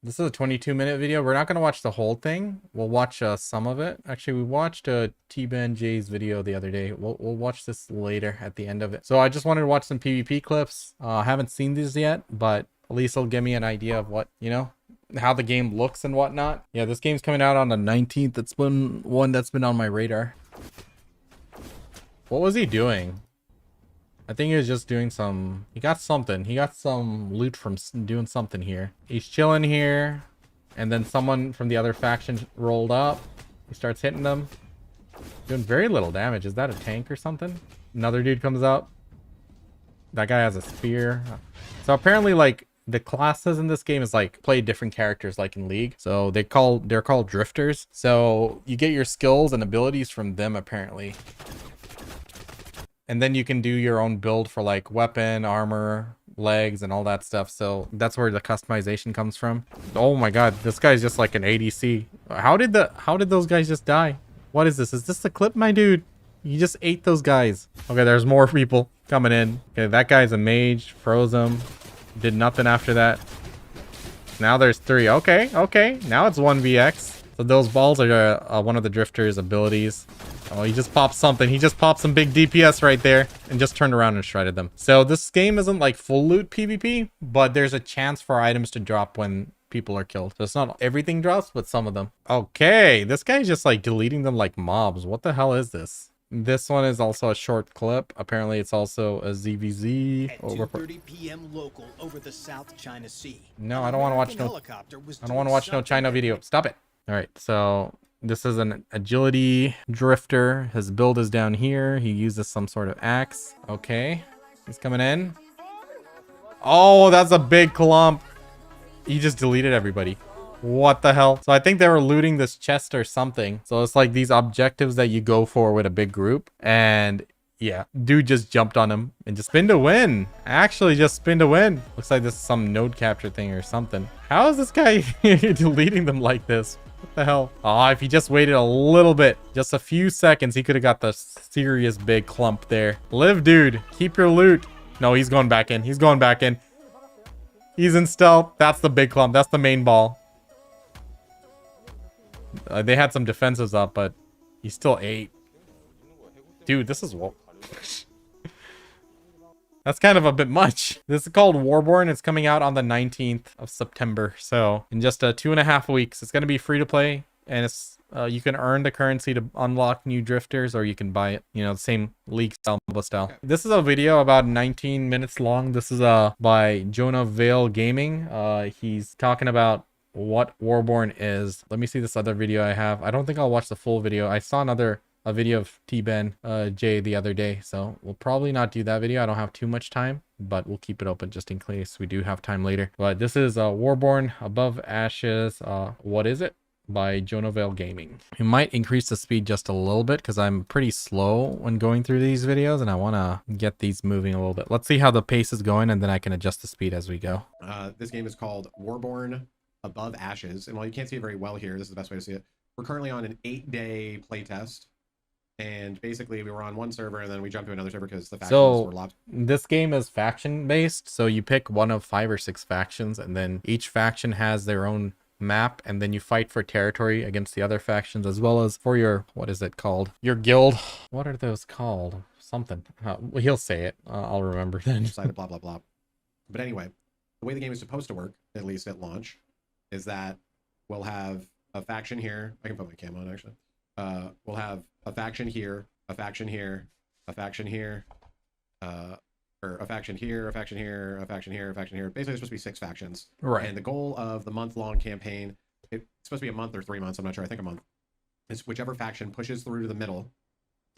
This is a 22-minute video. We're not going to watch the whole thing. We'll watch some of it. Actually, we watched T-Ben J's video the other day. We'll watch this later at the end of it. So I just wanted to watch some PvP clips. I haven't seen these yet, but at least it'll give me an idea of what, you know, how the game looks and whatnot. Yeah, this game's coming out on the 19th. It's been one that's been on my radar. What was he doing? I think he was just doing some... He got something. He got some loot from doing something here. He's chilling here. And then someone from the other faction rolled up. He starts hitting them. Doing very little damage. Is that a tank or something? Another dude comes up. That guy has a spear. So apparently, like, the classes in this game is like play different characters like in League. So they're called drifters. So you get your skills and abilities from them apparently. And then you can do your own build for like weapon, armor, legs, and all that stuff. So that's where the customization comes from. Oh my god, this guy's just like an ADC. How did those guys just die? What is this? Is this the clip, my dude? You just ate those guys. Okay, there's more people coming in. Okay, that guy's a mage. Froze him. Did nothing after that. Now there's 3. Okay. Now it's 1vx. So those balls are one of the drifter's abilities. Oh, he just popped something. He just popped some big DPS right there and just turned around and shredded them. So this game isn't like full loot PvP, but there's a chance for items to drop when people are killed. So it's not everything drops, but some of them. Okay, this guy's just like deleting them like mobs. What the hell is this? This one is also a short clip. Apparently it's also a ZVZ. At 2:30 p.m. local over the South China Sea. No, I don't want to watch no... I don't want to watch no China video. Stop it. All right, so this is an agility drifter. His build is down here. He uses some sort of axe. Okay, he's coming in. Oh, that's a big clump. He just deleted everybody. What the hell? So I think they were looting this chest or something. So it's like these objectives that you go for with a big group. And yeah, dude just jumped on him and just spin to win. Actually just spin to win. Looks like this is some node capture thing or something. How is this guy deleting them like this? What the hell? Oh, if he just waited a little bit, just a few seconds, he could have got the serious big clump there. Live, dude. Keep your loot. No, he's going back in. He's going back in. He's in stealth. That's the big clump. That's the main ball. They had some defensives up, but he still ate. Dude, this is... That's kind of a bit much. This is called Warborne. It's coming out on the 19th of September. So in just 2.5 weeks, it's going to be free to play. And it's you can earn the currency to unlock new drifters, or you can buy it. You know, the same League style, MOBA style. This is a video about 19 minutes long. This is by Jonah Vale Gaming. He's talking about what Warborne is. Let me see this other video I have. I don't think I'll watch the full video. I saw a video of T-Ben J the other day, so we'll probably not do that video. I don't have too much time, but we'll keep it open just in case we do have time later. But this is Warborne Above Ashes. What is it? By Jonah Vale Gaming. We might increase the speed just a little bit because I'm pretty slow when going through these videos and I want to get these moving a little bit. Let's see how the pace is going and then I can adjust the speed as we go. This game is called Warborne Above Ashes, and while you can't see it very well here, this is the best way to see it. We're currently on an 8-day playtest. And basically we were on one server and then we jumped to another server because the factions were locked. This game is faction based. So you pick one of 5 or 6 factions and then each faction has their own map, and then you fight for territory against the other factions as well as for your, what is it called? Your guild. What are those called? Something. Well, he'll say it. I'll remember then. Blah, blah, blah. But anyway, the way the game is supposed to work, at least at launch, is that we'll have a faction here. I can put my cam on actually. We'll have a faction here, a faction here, a faction here, or a faction here, a faction here, a faction here, a faction here. Basically, it's supposed to be 6 factions. Right. And the goal of the month-long campaign, it's supposed to be a month or 3 months. I'm not sure. I think a month. Is whichever faction pushes through to the middle.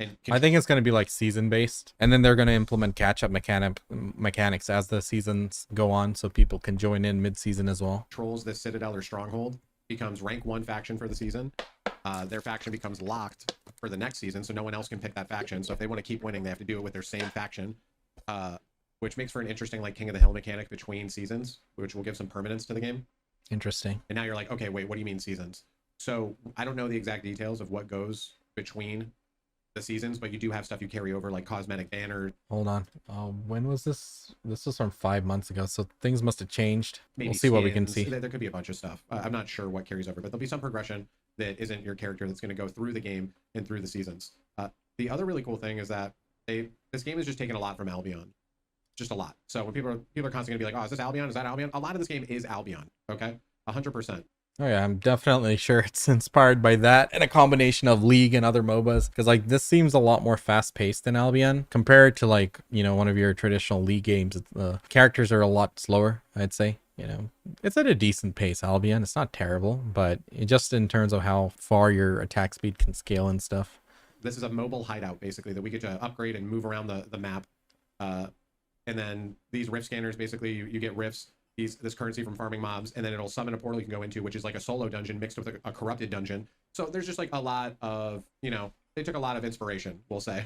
And I think it's going to be like season based, and then they're going to implement catch-up mechanics as the seasons go on, so people can join in mid-season as well. Controls this citadel or stronghold, becomes rank 1 faction for the season. Their faction becomes locked for the next season, so no one else can pick that faction. So if they want to keep winning, they have to do it with their same faction, which makes for an interesting like King of the Hill mechanic between seasons, which will give some permanence to the game. Interesting. And now you're like, okay, wait, what do you mean seasons? So I don't know the exact details of what goes between the seasons, but you do have stuff you carry over like cosmetic banner. Hold on. When was this? This was from 5 months ago, so things must have changed. Maybe We'll see what we can skins. see. There could be a bunch of stuff. I'm not sure what carries over, but there'll be some progression that isn't your character that's going to go through the game and through the seasons. The other really cool thing is that this game is just taking a lot from Albion, just a lot. So when people are constantly gonna be like, oh, is this Albion? Is that Albion? A lot of this game is Albion. Okay, 100%. Oh yeah, I'm definitely sure it's inspired by that and a combination of League and other MOBAs. Because like this seems a lot more fast paced than Albion compared to like, you know, one of your traditional League games. The characters are a lot slower, I'd say. You know, it's at a decent pace, Albion. It's not terrible, but just in terms of how far your attack speed can scale and stuff. This is a mobile hideout basically that we get to upgrade and move around the map. And then these rift scanners, basically you get rifts, this currency from farming mobs, and then it'll summon a portal you can go into, which is like a solo dungeon mixed with a corrupted dungeon. So there's just like a lot of, you know, they took a lot of inspiration, we'll say.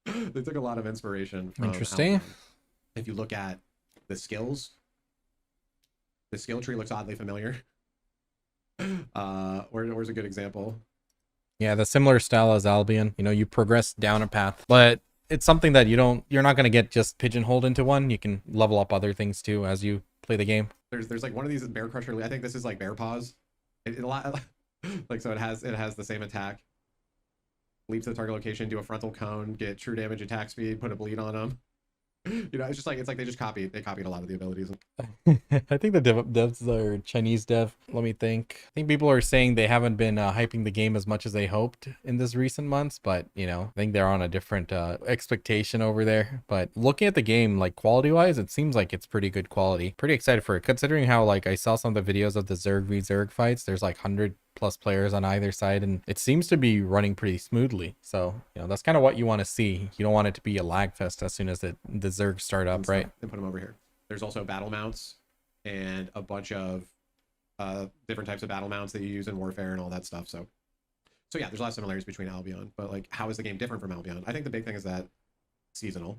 They took a lot of inspiration from Interesting. Albion. If you look at the skills, the skill tree looks oddly familiar. Where's a good example? Yeah, the similar style as Albion. You know, you progress down a path, but it's something that you're not going to get just pigeonholed into one. You can level up other things too as you play the game. There's like one of these bear crusher. I think this is like bear paws. It a lot like, so it has the same attack. Leap to the target location, do a frontal cone, get true damage, attack speed, put a bleed on them. You know, it's like they copied a lot of the abilities. I think the devs are Chinese dev. Let me think. I think people are saying they haven't been hyping the game as much as they hoped in this recent months, but you know, I think they're on a different expectation over there. But looking at the game, like quality wise, it seems like it's pretty good quality. Pretty excited for it, considering how like I saw some of the videos of the Zerg v Zerg fights. There's like 100+ players on either side, and it seems to be running pretty smoothly. So you know, that's kind of what you want to see. You don't want it to be a lag fest as soon as the Zerg start up, right? And put them over here. There's also battle mounts and a bunch of different types of battle mounts that you use in warfare and all that stuff. So yeah, there's a lot of similarities between Albion, but like, how is the game different from Albion? I think the big thing is that seasonal,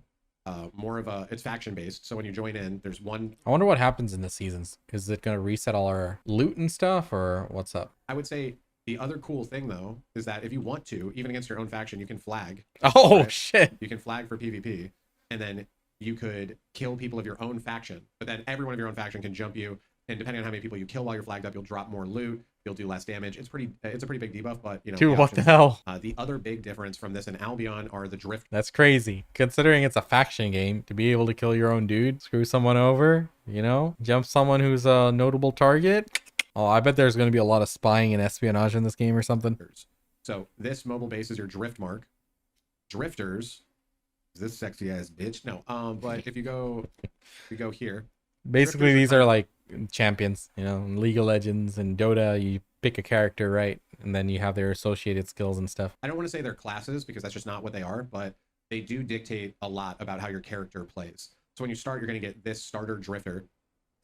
more of it's faction based. So when you join in, there's one. I wonder what happens in the seasons. Is it going to reset all our loot and stuff, or what's up? I would say the other cool thing though is that if you want to, even against your own faction, you can flag. Oh, right? shit. You can flag for PvP, and then you could kill people of your own faction, but then everyone of your own faction can jump you, and depending on how many people you kill while you're flagged up, you'll drop more loot, you'll do less damage. It's a pretty big debuff, but you know. Dude, what the hell? The other big difference from this and Albion are the drift. That's crazy. Considering it's a faction game, to be able to kill your own dude, screw someone over, you know, jump someone who's a notable target. Oh, I bet there's going to be a lot of spying and espionage in this game or something. So this mobile base is your drift mark. Drifters. Is this sexy ass bitch? No. But if you go here. Basically, these are like champions, you know, in League of Legends and Dota. You pick a character, right, and then you have their associated skills and stuff. I don't want to say they're classes because that's just not what they are, but they do dictate a lot about how your character plays. So when you start, you're going to get this starter drifter.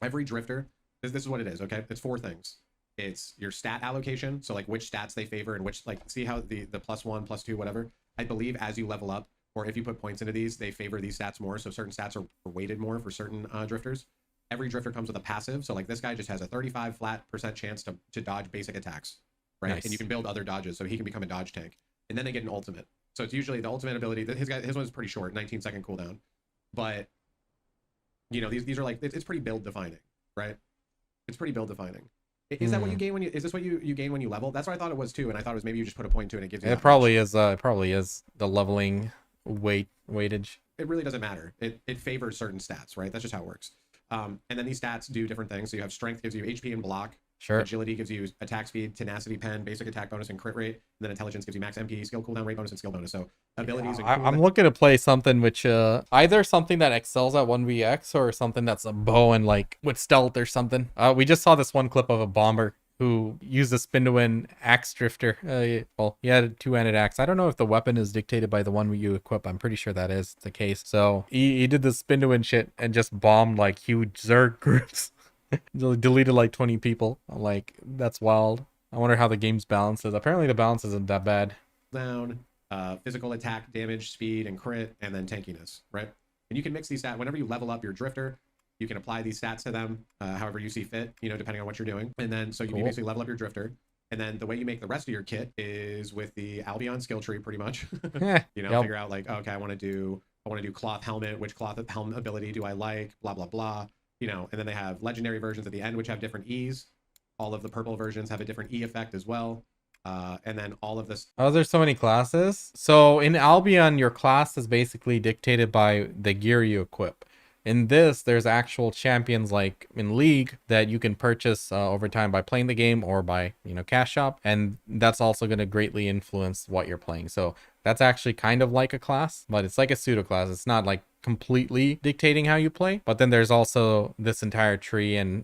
Every drifter, this is what it is, okay? It's 4 things. It's your stat allocation, so like which stats they favor and which, like, see how the +1, +2, whatever. I believe as you level up, or if you put points into these, they favor these stats more. So certain stats are weighted more for certain drifters. Every drifter comes with a passive. So like this guy just has a 35% flat chance to dodge basic attacks, right? Nice. And you can build other dodges, so he can become a dodge tank. And then they get an ultimate. So it's usually the ultimate ability. His one is pretty short, 19-second cooldown. But you know, these are like, it's pretty build defining, right? It's pretty build defining. Is that what you gain when you? Is this what you gain when you level? That's what I thought it was too, and I thought it was maybe you just put a point to it and it gives you. It probably is. It probably is the leveling weightage. It really doesn't matter. It favors certain stats, right? That's just how it works. And then these stats do different things. So you have strength gives you HP and block. Sure. Agility gives you attack speed, tenacity pen, basic attack bonus, and crit rate. And then intelligence gives you max MP, skill cooldown rate bonus, and skill bonus. So abilities. Yeah, I'm looking to play something which either something that excels at 1vx or something that's a bow and like with stealth or something. We just saw this one clip of a bomber who used a spin to win axe drifter. Well, he had a 2-handed axe. I don't know if the weapon is dictated by the one you equip. I'm pretty sure that is the case. So he did the spin to win shit and just bombed like huge Zerg groups. Deleted like 20 people. Like, that's wild. I wonder how the game's balance is. Apparently the balance isn't that bad. Down, physical attack, damage, speed, and crit, and then tankiness, right? And you can mix these stats. Whenever you level up your drifter, you can apply these stats to them however you see fit, you know, depending on what you're doing. And then so you basically level up your drifter. And then the way you make the rest of your kit is with the Albion skill tree, pretty much. Yeah. You know, Yep. figure out like, okay, I want to do cloth helmet. Which cloth helmet ability do I like? Blah blah blah. You know, and then they have legendary versions at the end, which have different E's. All of the purple versions have a different E effect as well. And then all of this. Oh, there's so many classes. So in Albion, your class is basically dictated by the gear you equip. In this, there's actual champions like in League that you can purchase over time by playing the game or by, cash shop. And that's also going to greatly influence what you're playing. So that's actually kind of like a class, but it's like a pseudo class. It's not like completely dictating how you play. But then there's also this entire tree and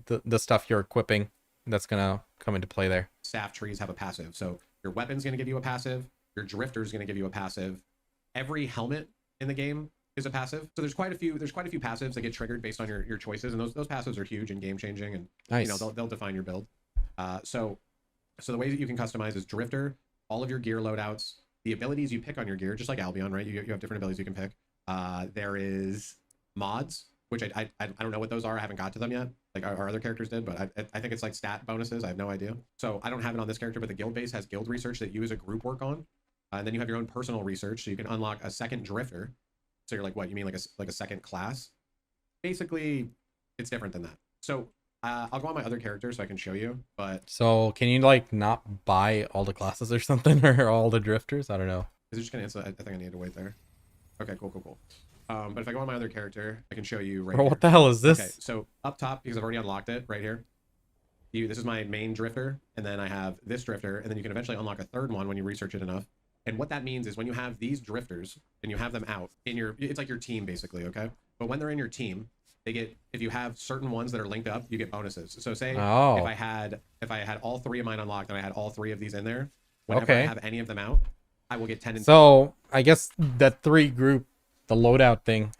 the stuff you're equipping that's going to come into play there. Staff trees have a passive. So your weapon's going to give you a passive. Your drifter is going to give you a passive. Every helmet in the game is a passive. So there's quite a few passives that get triggered based on your choices, and those passives are huge and game changing, and Nice. they'll define your build. So the way that you can customize is drifter, all of your gear loadouts, the abilities you pick on your gear, just like Albion, right? You have different abilities you can pick. There is mods, which I don't know what those are. I haven't got to them yet. Like our other characters did, but I think it's like stat bonuses. I have no idea. So I don't have it on this character, but the guild base has guild research that you as a group work on. And then you have your own personal research, so you can unlock a second drifter. So you're like, what, you mean like a second class? Basically, it's different than that. So I'll go on my other character so I can show you, but... So can you like not buy all the classes or something, or all the drifters? I don't know. Is it just gonna answer? I think I need to wait there. Okay, cool. But if I go on my other character, I can show you right Bro, here. what the hell is this? Okay, so up top, because I've already unlocked it right here, this is my main drifter, and then I have this drifter, and then you can eventually unlock a third one when you research it enough. And what that means is when you have these drifters and you have them out in it's like your team basically, okay? But when they're in your team, they get, if you have certain ones that are linked up, you get bonuses. So say if I had all three of mine unlocked and I had all three of these in there, whenever I have any of them out, I will get 10 and 10. So I guess that three group, the loadout thing,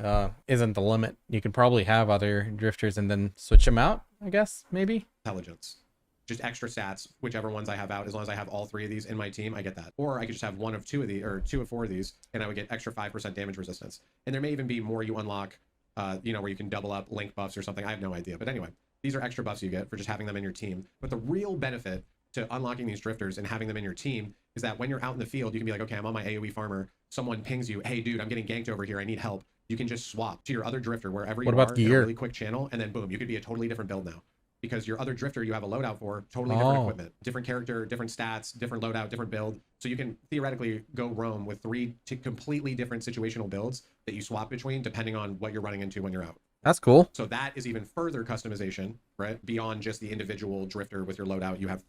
isn't the limit. You can probably have other drifters and then switch them out, I guess, maybe. Intelligence. Just extra stats, whichever ones I have out. As long as I have all three of these in my team, I get that. Or I could just have one of two of these, or 2 of 4 of these, and I would get extra 5% damage resistance. And there may even be more you unlock, where you can double up link buffs or something. I have no idea. But anyway, these are extra buffs you get for just having them in your team. But the real benefit to unlocking these drifters and having them in your team is that when you're out in the field, you can be like, okay, I'm on my AoE farmer. Someone pings you, hey, dude, I'm getting ganked over here. I need help. You can just swap to your other drifter wherever you are in a really quick channel, and then boom, you could be a totally different build now. Because your other drifter you have a loadout for, totally different equipment, different character, different stats, different loadout, different build. So you can theoretically go roam with 3 completely different situational builds that you swap between depending on what you're running into when you're out. That's cool. So that is even further customization, right? Beyond just the individual drifter with your loadout, you have...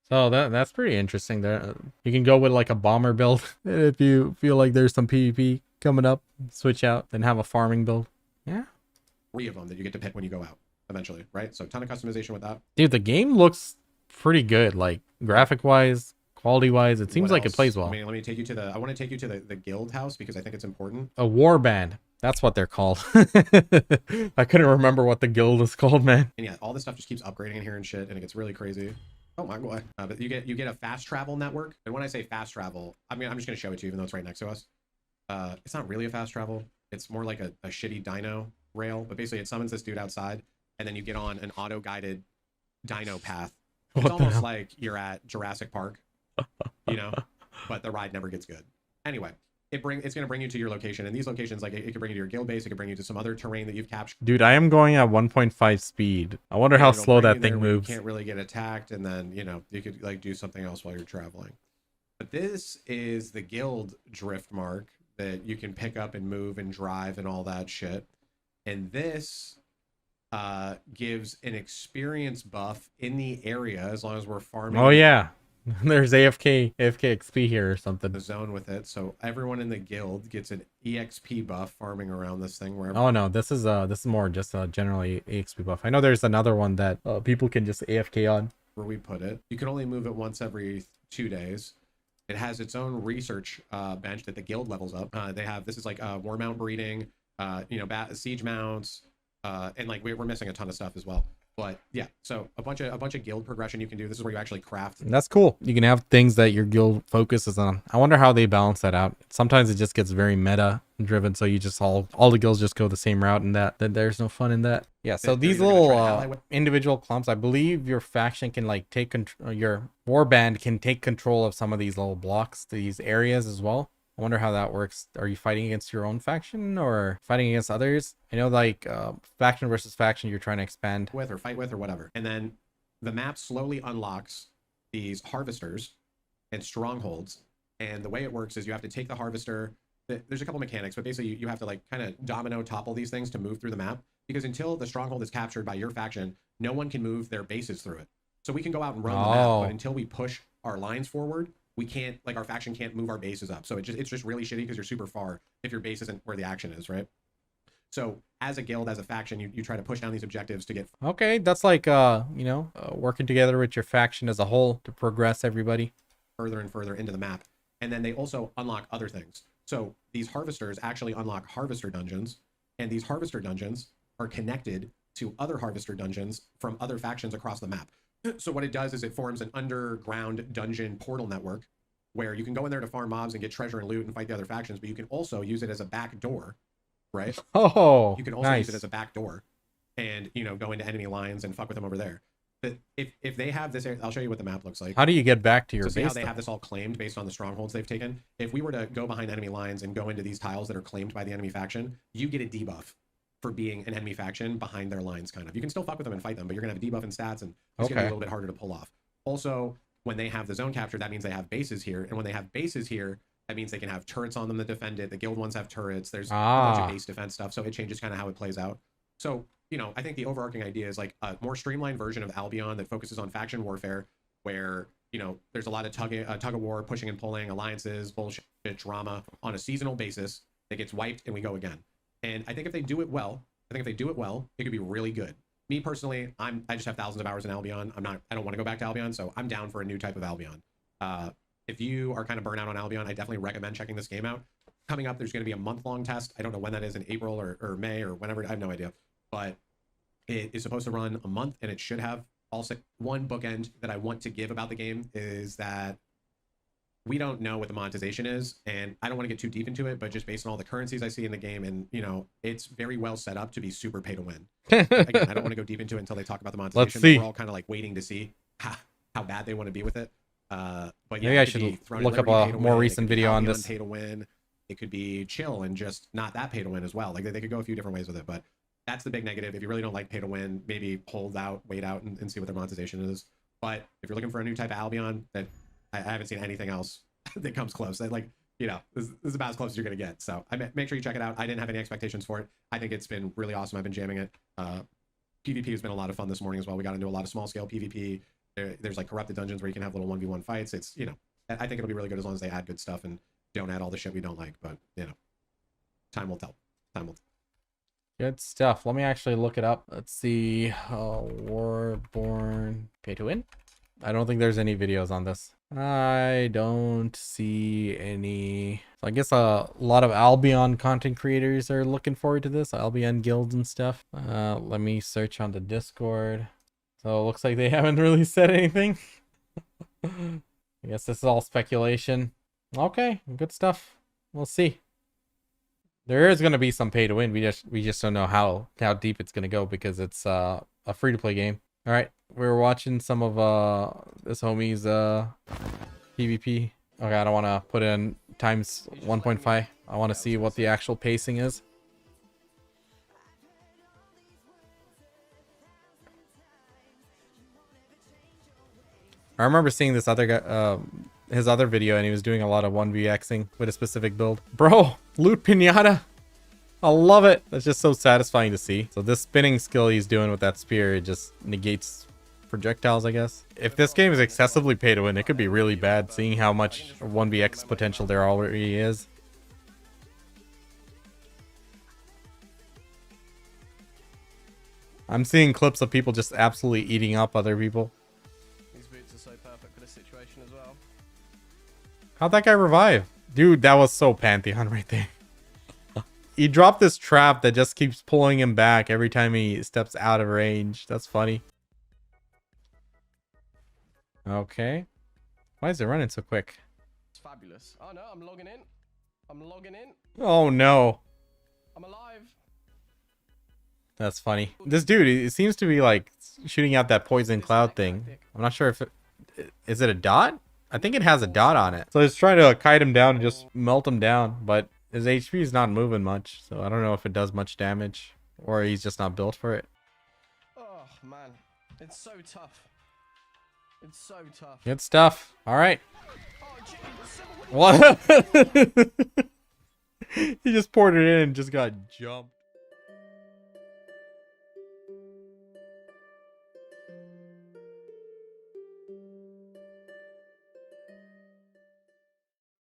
So that's pretty interesting. There, you can go with like a bomber build if you feel like there's some PvP coming up. Switch out, then have a farming build. Yeah. 3 of them that you get to pick when you go out. Eventually, right? So a ton of customization with that. Dude, the game looks pretty good, like graphic wise, quality wise. It seems like it plays well. I mean, let me take you to I want to take you to the guild house because I think it's important. A war band. That's what they're called. I couldn't remember what the guild is called, man. And yeah, all this stuff just keeps upgrading in here and shit, and it gets really crazy. Oh my god. But you get a fast travel network. And when I say fast travel, I'm just gonna show it to you even though it's right next to us. It's not really a fast travel. It's more like a shitty dino rail, but basically it summons this dude outside. And then you get on an auto-guided dino path. It's almost like you're at Jurassic Park, but the ride never gets good. Anyway, it's going to bring you to your location. And these locations, like it could bring you to your guild base. It could bring you to some other terrain that you've captured. Dude, I am going at 1.5 speed. I wonder how slow that thing moves. You can't really get attacked. And then, you could like do something else while you're traveling. But this is the guild drift mark that you can pick up and move and drive and all that shit. And this... gives an experience buff in the area as long as we're farming. Oh yeah, there's AFK XP here or something. The zone with it, so everyone in the guild gets an EXP buff farming around this thing. Wherever. Oh no, this is more just generally EXP buff. I know there's another one that people can just AFK on. Where we put it, you can only move it once every 2 days. It has its own research bench that the guild levels up. They have this is like war mount breeding, siege mounts. And like we're missing a ton of stuff as well, but yeah, so a bunch of guild progression you can do. This is where you actually craft. That's cool. You can have things that your guild focuses on. I wonder how they balance that out. Sometimes it just gets very meta driven, so you just all the guilds just go the same route, and that there's no fun in that. Yeah, so They're these either gonna try to little ally with- individual clumps, I believe your faction can like take control, your warband can take control of some of these little blocks, these areas as well. I wonder how that works. Are you fighting against your own faction or fighting against others? I know like faction versus faction, you're trying to expand with or fight with or whatever. And then the map slowly unlocks these harvesters and strongholds. And the way it works is you have to take the harvester. There's a couple mechanics, but basically you have to like kind of domino topple these things to move through the map, because until the stronghold is captured by your faction, no one can move their bases through it. So we can go out and run the map, but until we push our lines forward, we can't, like, our faction can't move our bases up. So it's just really shitty because you're super far if your base isn't where the action is, right? So as a guild, as a faction, you try to push down these objectives to get Okay, that's like working together with your faction as a whole to progress everybody further and further into the map. And then they also unlock other things. So these harvesters actually unlock harvester dungeons, and these harvester dungeons are connected to other harvester dungeons from other factions across the map. So what it does is it forms an underground dungeon portal network where you can go in there to farm mobs and get treasure and loot and fight the other factions, but you can also use it as a back door, right? Oh, you can also nice. use it as a back door and, you know, go into enemy lines and fuck with them over there. But if they have this, I'll show you what the map looks like. How do you get back to your so see base? how they have this all claimed based on the strongholds they've taken? If we were to go behind enemy lines and go into these tiles that are claimed by the enemy faction, you get a debuff for being an enemy faction behind their lines, kind of. You can still fuck with them and fight them, but you're gonna have a debuff in stats, and it's gonna be a little bit harder to pull off. Also, when they have the zone capture, that means they have bases here, and when they have bases here, that means they can have turrets on them that defend it. The guild ones have turrets. There's a bunch of base defense stuff, so it changes kind of how it plays out. So, you know, I think the overarching idea is like a more streamlined version of Albion that focuses on faction warfare, where, you know, there's a lot of tug of war, pushing and pulling, alliances, bullshit, drama on a seasonal basis that gets wiped and we go again. And I think if they do it well, it could be really good. Me personally, I just have thousands of hours in Albion. I don't want to go back to Albion, so I'm down for a new type of Albion. If you are kind of burnt out on Albion, I definitely recommend checking this game out. Coming up, there's going to be a month-long test. I don't know when that is, in April or May or whenever. I have no idea. But it is supposed to run a month, and it should have also one bookend that I want to give about the game is that we don't know what the monetization is, and I don't want to get too deep into it, but just based on all the currencies I see in the game, and, you know, it's very well set up to be super pay to win. Again, I don't want to go deep into it until they talk about the monetization. Let's see. We're all kind of like waiting to see how bad they want to be with it. But yeah, maybe I should look up a more recent video on this. Pay to win. It could be chill and just not that pay to win as well. Like they could go a few different ways with it, but that's the big negative. If you really don't like pay to win, maybe hold out, wait out, and see what their monetization is. But if you're looking for a new type of Albion, that I haven't seen anything else that comes close. That, like, you know, this is about as close as you're gonna get. So make sure you check it out. I didn't have any expectations for it. I think it's been really awesome. I've been jamming it. PvP has been a lot of fun this morning as well. We got into a lot of small scale PvP. There's like corrupted dungeons where you can have little 1v1 fights. It's, you know, I think it'll be really good as long as they add good stuff and don't add all the shit we don't like. But, you know, time will tell. Good stuff. Let me actually look it up. Let's see. Warborne pay to win. I don't think there's any videos on this. I don't see any. So I guess a lot of Albion content creators are looking forward to this. Albion guilds and stuff. Let me search on the Discord. So it looks like they haven't really said anything. I guess this is all speculation. Okay, good stuff. We'll see. There is going to be some pay to win. We just don't know how deep it's going to go because it's a free to play game. All right, we're watching some of this homie's PvP. Okay, I don't want to put in times 1.5. I want to see what the actual pacing is. I remember seeing this other guy, his other video, and he was doing a lot of 1vxing with a specific build. Bro, loot pinata. I love it. That's just so satisfying to see. So this spinning skill he's doing with that spear, it just negates projectiles, I guess. If this game is excessively pay to win, it could be really bad, seeing how much 1vx potential there already is. I'm seeing clips of people just absolutely eating up other people. These boots are so perfect for this situation as well. How'd that guy revive? Dude, that was so Pantheon right there. He dropped this trap that just keeps pulling him back every time he steps out of range. That's funny. Okay. Why is it running so quick? It's fabulous. Oh no, I'm logging in. I'm logging in. Oh no. I'm alive. That's funny. This dude, it seems to be like shooting out that poison cloud thing. I'm not sure if is it a dot? I think it has a dot on it. So it's trying to kite him down and just melt him down, but his HP is not moving much. So I don't know if it does much damage or he's just not built for it. Oh man, it's so tough. It's so tough. Good stuff. All right. Oh, gee, the civil war- What? He just poured it in and just got jumped.